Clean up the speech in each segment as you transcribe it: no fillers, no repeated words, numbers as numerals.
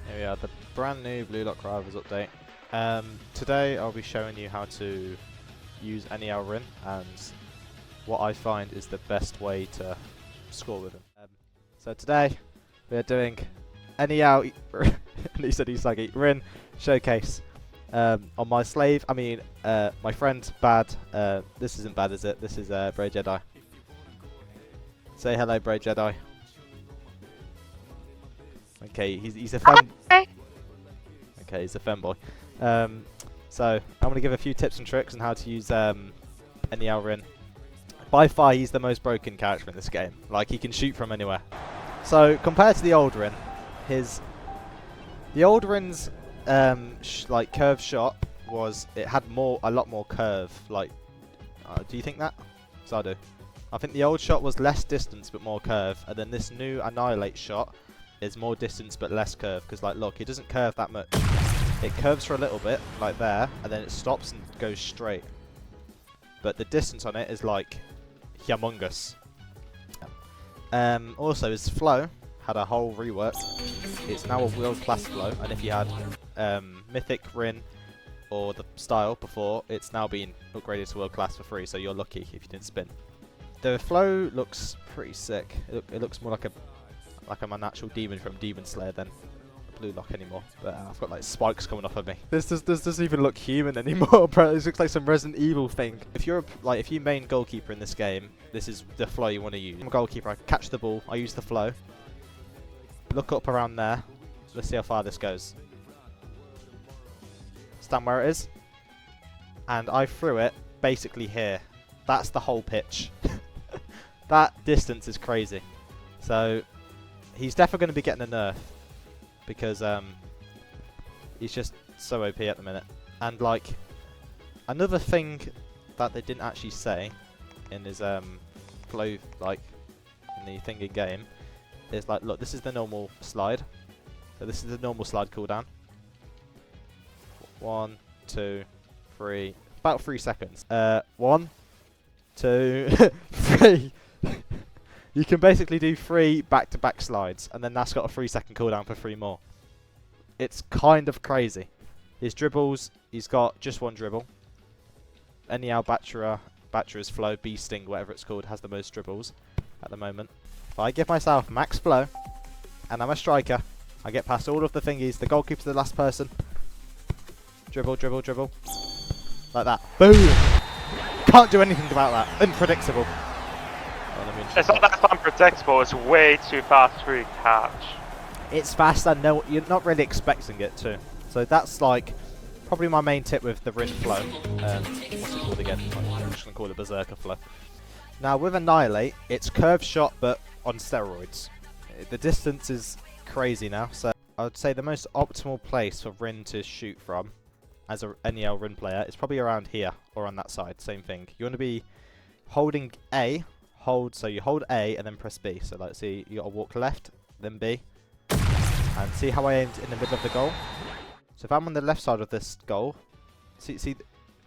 Here we are, the brand new Blue Lock Rivals update. Today I'll be showing you how to use NEL RIN and what I find is the best way to score with him. So today we're doing NEL he said he's like RIN showcase on my slave. My friend Bad. This isn't Bad, is it? This is Bray Jedi. Say hello, Bray Jedi. Okay, he's a fem. Okay, he's a femboy. So I'm gonna give a few tips and tricks on how to use NEL RIN. By far, he's the most broken character in this game. Like, he can shoot from anywhere. So compared to the old RIN, the old RIN's like curved shot had a lot more curve. Like, do you think that? Because I do. I think the old shot was less distance but more curve, and then this new Annihilate shot is more distance but less curve. Because like, look, it doesn't curve that much. It curves for a little bit, like there, and then it stops and goes straight. But the distance on it is like humongous. Also, his flow had a whole rework. It's now a world-class flow, and if you had Mythic RIN or the style before, it's now been upgraded to world-class for free, so you're lucky if you didn't spin. The flow looks pretty sick. It looks more like I'm an actual demon from Demon Slayer than Blue Lock anymore. But I've got like spikes coming off of me. This doesn't even look human anymore, bro. This looks like some Resident Evil thing. If you main goalkeeper in this game, this is the flow you want to use. I'm a goalkeeper. I catch the ball. I use the flow. Look up around there. Let's see how far this goes. Stand where it is, and I threw it basically here. That's the whole pitch. That distance is crazy. So he's definitely going to be getting a nerf because he's just so OP at the minute. And like, another thing that they didn't actually say in his flow, like in the thing in game, is like, look, this is the normal slide. So this is the normal slide cooldown. 1, 2, 3, about 3 seconds. 1, 2, 3. You can basically do 3 back-to-back slides, and then that's got a 3-second cooldown for 3 more. It's kind of crazy. His dribbles, he's got just 1 dribble. NEL Batchera's flow, Bee Sting, whatever it's called, has the most dribbles at the moment. If I give myself max flow, and I'm a striker, I get past all of the thingies. The goalkeeper's the last person. Dribble, dribble, dribble. Like that. Boom! Can't do anything about that. Unpredictable. It's not that unpredictable, it's way too fast for you to catch. It's fast and no, you're not really expecting it to. So that's like probably my main tip with the RIN flow. What's it called again? I'm just going to call it Berserker flow. Now with Annihilate, it's curved shot but on steroids. The distance is crazy now, so I would say the most optimal place for RIN to shoot from as a NEL RIN player is probably around here or on that side, same thing. You want to be holding A, so you hold A and then press B. So like, see, you got to walk left, then B, and see how I aimed in the middle of the goal. So if I'm on the left side of this goal, see,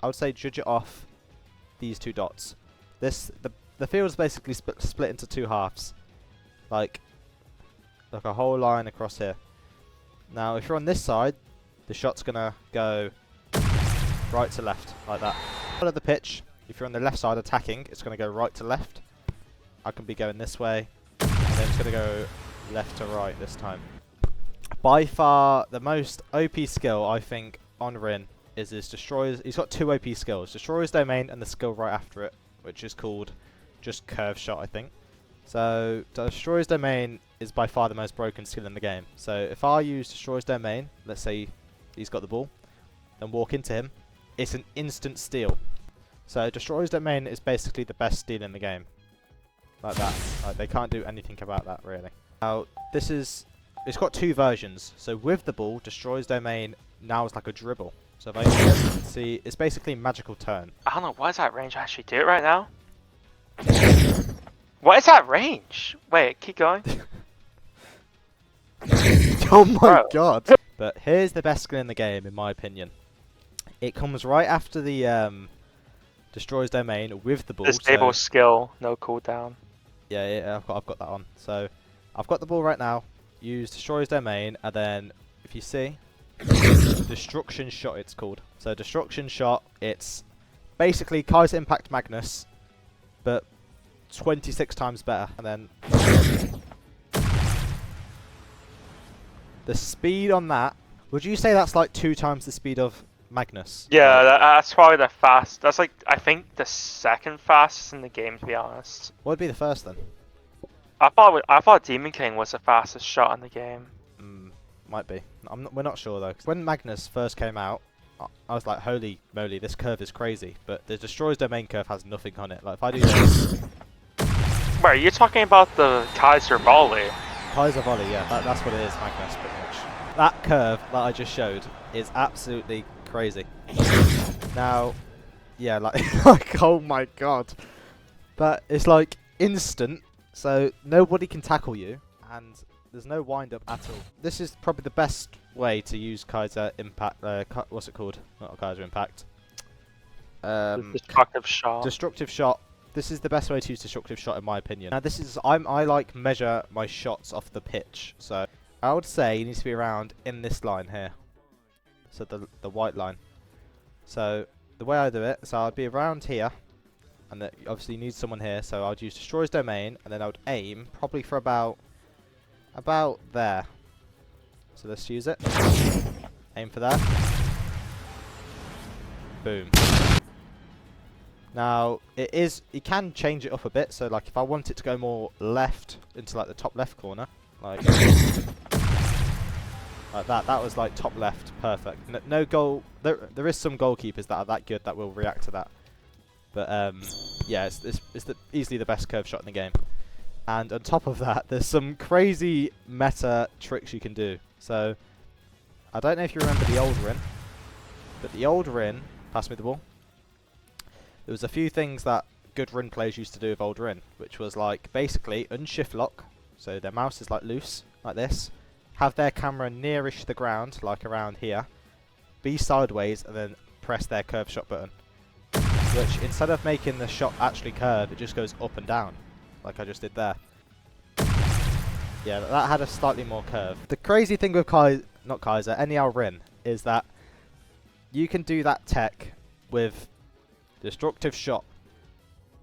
I would say judge it off these 2 dots. The field is basically split into 2 halves, like a whole line across here. Now if you're on this side, the shot's gonna go right to left, like that. Follow the pitch. If you're on the left side attacking, it's gonna go right to left. I can be going this way, and then it's gonna go left to right this time. By far, the most OP skill I think on RIN is his Destroyer's. He's got 2 OP skills: Destroyer's Domain and the skill right after it, which is called just Curve Shot, I think. So Destroyer's Domain is by far the most broken skill in the game. So if I use Destroyer's Domain, let's say he's got the ball, and walk into him, it's an instant steal. So Destroyer's Domain is basically the best steal in the game. Like that. Like, they can't do anything about that, really. Now, it's got 2 versions. So with the ball, Destroyer's Domain now is like a dribble. So if I see, it's basically magical turn. I don't know, what is that range actually do it right now? What is that range? Wait, keep going. Oh my god. But here's the best skill in the game, in my opinion. It comes right after the Destroyer's Domain with the ball. Disable skill, no cooldown. Yeah, I've got that on. So I've got the ball right now. Use Destroyer's Domain, and then if if you see, Destruction Shot it's called. So Destruction Shot, it's basically Kaiser Impact Magnus, but 26 times better. And then the speed on that, would you say that's like 2 times the speed of Magnus? Yeah, that's probably the fast. That's like, I think, the second fastest in the game, to be honest. What would be the first then? I thought Demon King was the fastest shot in the game. Might be. We're not sure though. 'Cause when Magnus first came out, I was like, holy moly, this curve is crazy. But the Destroyer's Domain curve has nothing on it. Like if I do this... Wait, are you talking about the Kaiser Volley? Kaiser Volley, yeah, that's what it is, Magnus, pretty much. That curve that I just showed is absolutely crazy. Now, yeah, like, like, oh my god. But it's like instant, so nobody can tackle you, and there's no wind up at all. This is probably the best way to use Kaiser Impact, what's it called? Not Kaiser Impact. Destructive Shot. Destructive Shot. This is the best way to use Destructive Shot in my opinion. Now this is, I like measure my shots off the pitch, so I would say it needs to be around in this line here. So the white line. So the way I do it, so I'd be around here, and obviously you need someone here, so I'd use Destroyer's Domain, and then I would aim probably for about there. So let's use it. Aim for that. Boom. Now you can change it up a bit, so like if I want it to go more left into like the top left corner, like that was like top left, perfect. No goal, there is some goalkeepers that are that good that will react to that, but yeah, it's easily the best curve shot in the game. And on top of that, there's some crazy meta tricks you can do. So I don't know if you remember the old Rin, but the old Rin, pass me the ball. There was a few things that good Rin players used to do with old Rin, which was like basically unshift lock, so their mouse is like loose, like this, have their camera nearish the ground, like around here, be sideways, and then press their curve shot button. Which instead of making the shot actually curve, it just goes up and down, like I just did there. Yeah, that had a slightly more curve. The crazy thing with not Kaiser, NEL RIN, is that you can do that tech with Destructive Shot.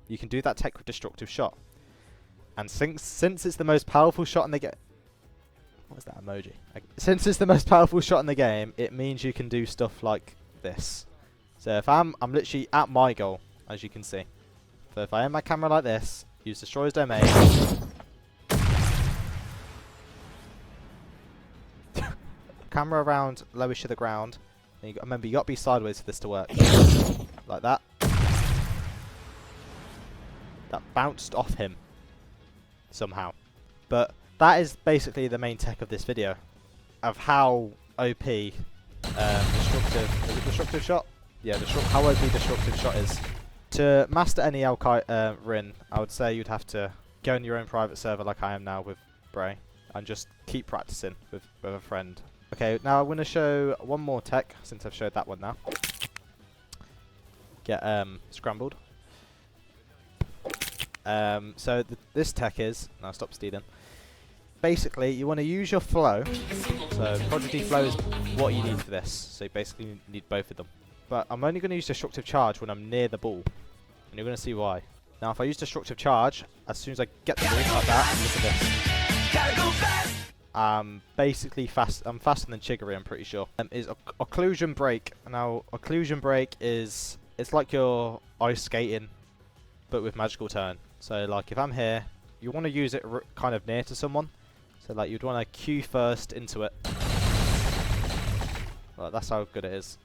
You can do that tech with Destructive Shot. And since it's the most powerful shot in the game... What's that emoji? Since it's the most powerful shot in the game, it means you can do stuff like this. So if I'm literally at my goal, as you can see. So if I aim my camera like this, use Destroyer's Domain... camera around lowish to the ground. And remember, you got to be sideways for this to work. Like that. That bounced off him somehow. But that is basically the main tech of this video, of how OP destructive shot? Yeah, how OP destructive shot is. To master NEL RIN, I would say you'd have to go in your own private server like I am now with Bray, and just keep practicing with a friend. Okay, now I'm going to show one more tech, since I've showed that one now. Get scrambled. So this tech is... Now stop stealing. Basically, you want to use your flow. So Prodigy Flow is what you need for this. So you basically need both of them. But I'm only going to use Destructive Charge when I'm near the ball. And you're going to see why. Now if I use Destructive Charge, as soon as I get the ball like that, look at this. Basically fast. I'm faster than Chiggery, I'm pretty sure. Is Occlusion Break. Now Occlusion Break is... It's like your ice skating, but with Magical Turn. So like if I'm here, you want to use it kind of near to someone. So like you'd want to Q first into it. Well, that's how good it is.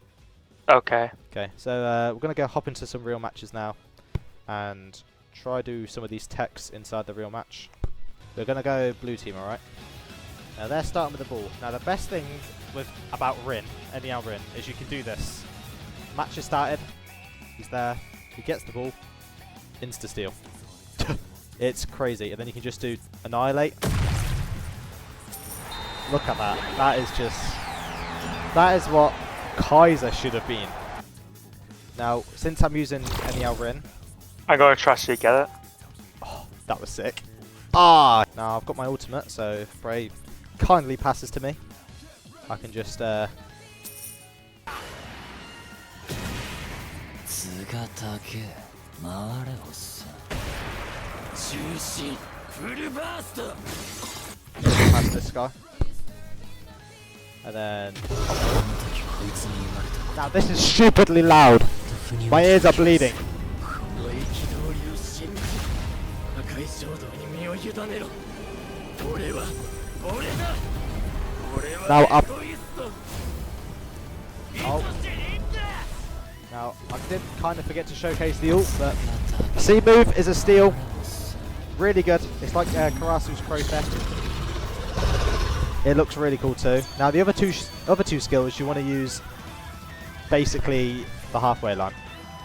Okay. Okay, so we're going to go hop into some real matches now. And try do some of these techs inside the real match. We're going to go blue team, alright? Now they're starting with the ball. Now the best thing about Rin, NEL RIN, is you can do this. Match is started. He's there. He gets the ball. Insta-steal. It's crazy. And then you can just do Annihilate. Look at that. That is just... That is what Kaiser should have been. Now, since I'm using NEL RIN... I'm going to trust you to get it. Oh, that was sick. Ah! Now I've got my ultimate, so if Bray kindly passes to me. I can just smash this guy. And then now this is stupidly loud. My ears are bleeding. Now up. Oh. Now I did kind of forget to showcase the ult, but C move is a steal. Really good. It's like Karasu's Crow Theft. It looks really cool too. Now the other two skills you want to use basically the halfway line.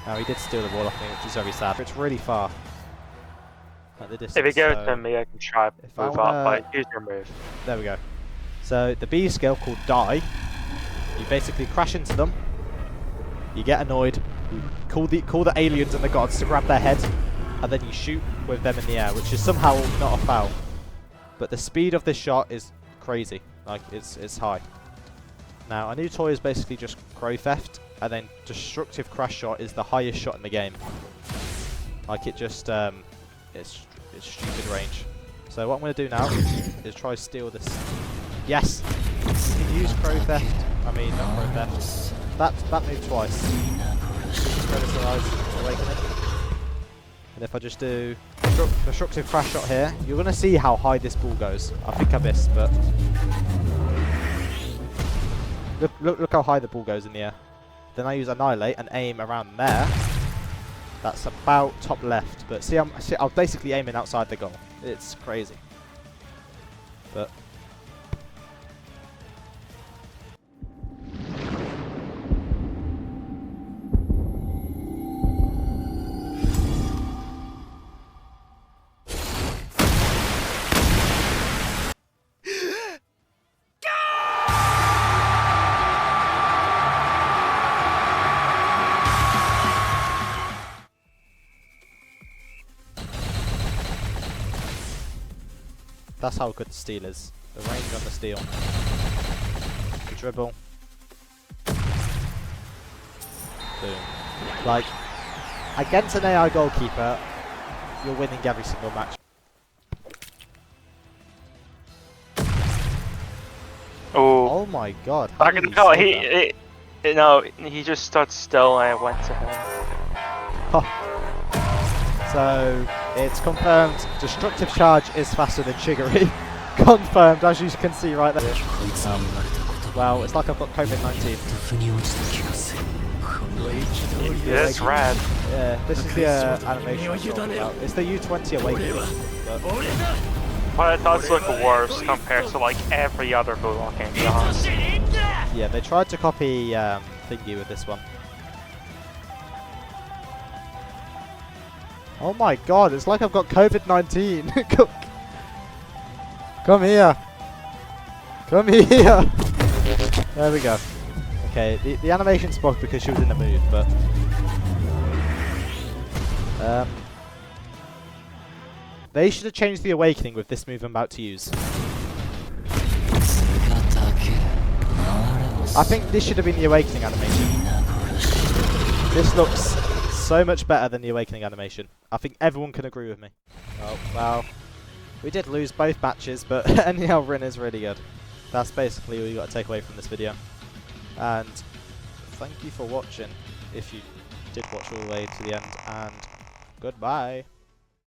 Now he did steal the wall off me, which is very sad. It's really far at the distance. If you give it to me, I can try move up, but use your move. There we go. So the B skill called Die, you basically crash into them, you get annoyed, you call the aliens and the gods to grab their head, and then you shoot with them in the air, which is somehow not a foul. But the speed of this shot is crazy, like it's high. Now a new toy is basically just Crow Theft, and then Destructive Crash Shot is the highest shot in the game. Like it just it's stupid range. So what I'm going to do now is try steal this. Yes! You can use Crow Theft. I mean, not Crow Theft. That move twice. Predatorize Awakening. And if I just do Destructive Crash Shot here, you're going to see how high this ball goes. I think I missed, but look how high the ball goes in the air. Then I use Annihilate and aim around there. That's about top left, but see, I'm basically aiming outside the goal. It's crazy. But that's how good the steal is. The range on the steal. The dribble. Boom. Like, against an AI goalkeeper, you're winning every single match. Oh my god. I can tell he just stood still and I went to him. So it's confirmed Destructive Charge is faster than Chiggery. Confirmed, as you can see right there. Well, it's like I've got COVID-19. Yeah, it's rad. Yeah, this is the animation I'm talking about. It's the U20 Awakening. But it does look worse compared to like every other Bullock game, to be honest. Yeah, they tried to copy Thingy with this one. Oh my god, it's like I've got COVID-19. Come here. Come here. There we go. Okay, the animation's bugged because she was in the mood, but they should have changed the Awakening with this move I'm about to use. I think this should have been the Awakening animation. This looks so much better than the Awakening animation. I think everyone can agree with me. Oh, well, we did lose both matches, but NEL RIN is really good. That's basically all you got to take away from this video. And thank you for watching, if you did watch all the way to the end, and goodbye.